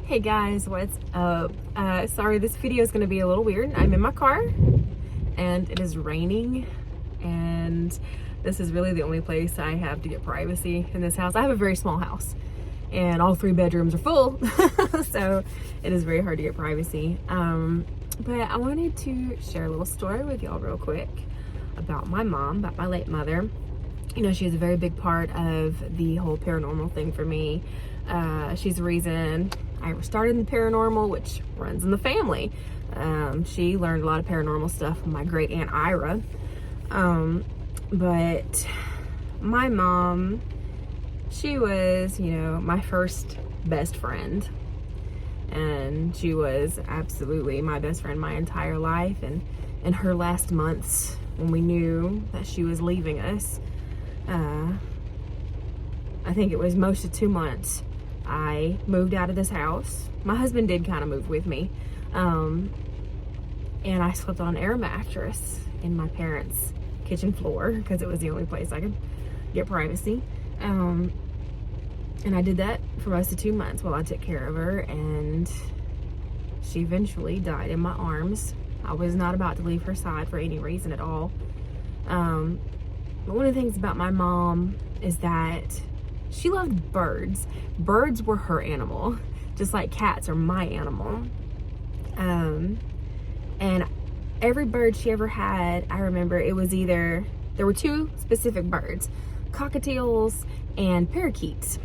Hey guys, what's up? Sorry, this video is going to be a little weird. I'm in my car and it is raining, and this is really the only place I have to get privacy in this house. I have a very small house and all 3 bedrooms are full, so it is very hard to get privacy. But I wanted to share a little story with y'all real quick about my mom, about my late mother. You know, she is a very big part of the whole paranormal thing for me. She's the reason I started in the paranormal, which runs in the family. She learned a lot of paranormal stuff from my great aunt Ira. But my mom, she was, you know, my first best friend. And she was absolutely my best friend my entire life. And in her last months, when we knew that she was leaving us, I think it was most of 2 months, I moved out of this house. My husband did kind of move with me. And I slept on an air mattress in my parents' kitchen floor because it was the only place I could get privacy. And I did that for most of 2 months while I took care of her, and she eventually died in my arms. I was not about to leave her side for any reason at all. But one of the things about my mom is that she loved birds. Birds were her animal, just like cats are my animal. And every bird she ever had, I remember it was either, there were 2 specific birds, cockatiels and parakeets.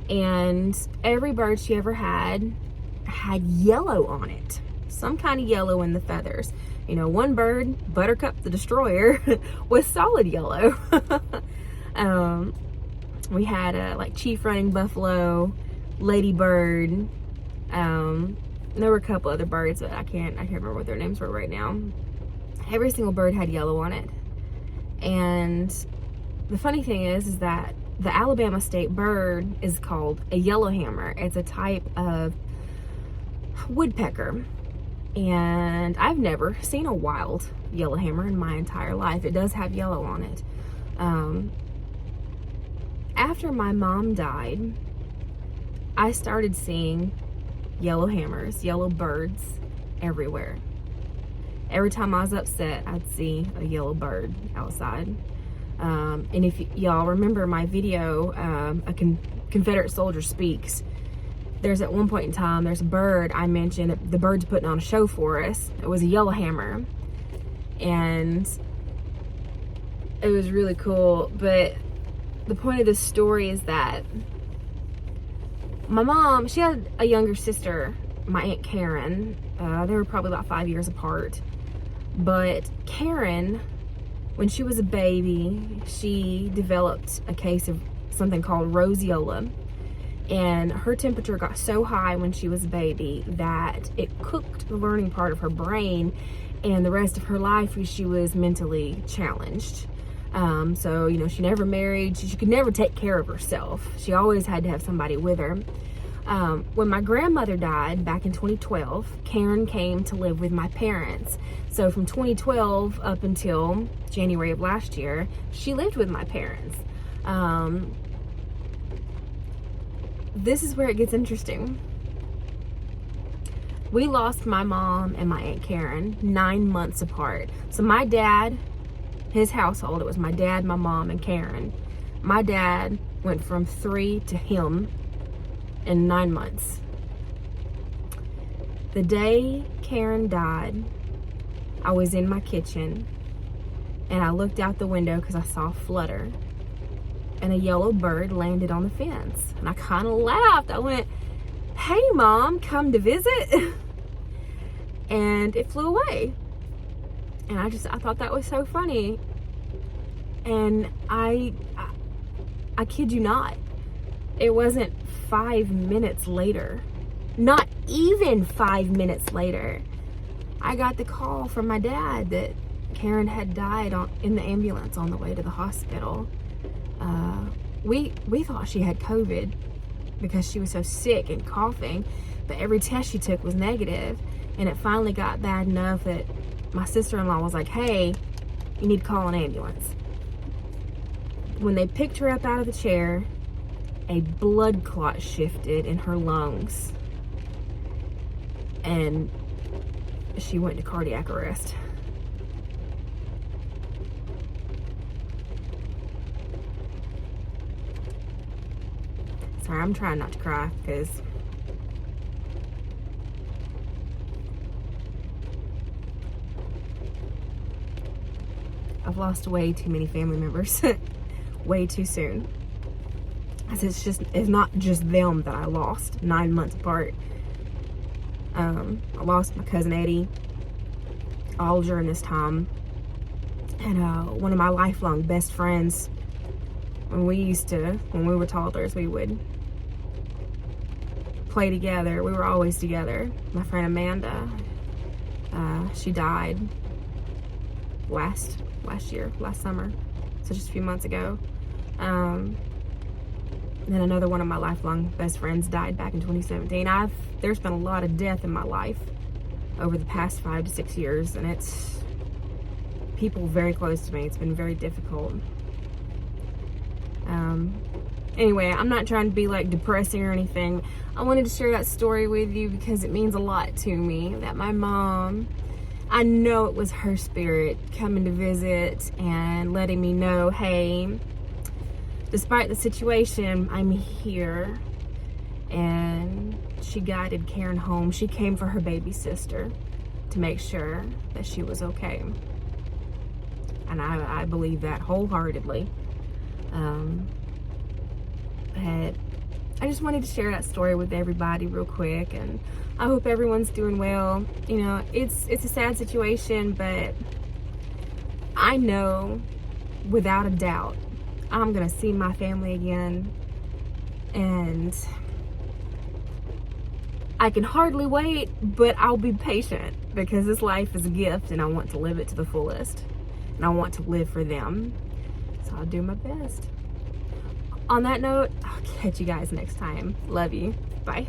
And every bird she ever had yellow on it, some kind of yellow in the feathers. You know, one bird, Buttercup the Destroyer, was solid yellow. We had like Chief Running Buffalo, Ladybird. There were a couple other birds, but I can't remember what their names were right now. Every single bird had yellow on it. And the funny thing is that the Alabama state bird is called a yellowhammer. It's a type of woodpecker. And I've never seen a wild yellowhammer in my entire life. It does have yellow on it. After my mom died, I started seeing yellowhammers, yellow birds everywhere. Every time I was upset, I'd see a yellow bird outside. And if y'all remember my video, A Confederate Soldier Speaks, there's at one point in time, there's a bird I mentioned, the bird's putting on a show for us. It was a yellowhammer, and it was really cool. But the point of this story is that my mom, she had a younger sister, my Aunt Karen. They were probably about 5 years apart. But Karen, when she was a baby, she developed a case of something called roseola. And her temperature got so high when she was a baby that it cooked the learning part of her brain, and the rest of her life she was mentally challenged. So, you know, she never married. She could never take care of herself. She always had to have somebody with her. When my grandmother died back in 2012, Karen came to live with my parents. So from 2012 up until January of last year, she lived with my parents. This is where it gets interesting. We lost my mom and my Aunt Karen 9 months apart. So my dad, his household, it was my dad, my mom, and Karen. My dad went from 3 to him in 9 months. The day Karen died, I was in my kitchen and I looked out the window because I saw a flutter, and a yellow bird landed on the fence. And I kind of laughed. I went, "Hey Mom, come to visit." And it flew away. And I thought that was so funny. And I kid you not, it wasn't 5 minutes later, not even 5 minutes later, I got the call from my dad that Karen had died in the ambulance on the way to the hospital. We thought she had COVID because she was so sick and coughing, but every test she took was negative. And it finally got bad enough that my sister-in-law was like, "Hey, you need to call an ambulance." When they picked her up out of the chair, a blood clot shifted in her lungs. and she went to cardiac arrest. Sorry, I'm trying not to cry because I've lost way too many family members way too soon. It's not just them that I lost 9 months apart. I lost my cousin Eddie all during this time, and one of my lifelong best friends. When we were toddlers, we would play together. We were always together. My friend Amanda, she died last summer, so just a few months ago. Then another one of my lifelong best friends died back in 2017. There's been a lot of death in my life over the past 5 to 6 years, and it's people very close to me. It's been very difficult. Anyway, I'm not trying to be like depressing or anything. I wanted to share that story with you because it means a lot to me that my mom, I know it was her spirit coming to visit and letting me know, hey, despite the situation, I'm here. And she guided Karen home. She came for her baby sister to make sure that she was okay. And I believe that wholeheartedly. But I just wanted to share that story with everybody real quick, and I hope everyone's doing well. You know, it's a sad situation, but I know without a doubt I'm gonna see my family again, and I can hardly wait, but I'll be patient because this life is a gift and I want to live it to the fullest, and I want to live for them, so I'll do my best. On that note, I'll catch you guys next time. Love you. Bye.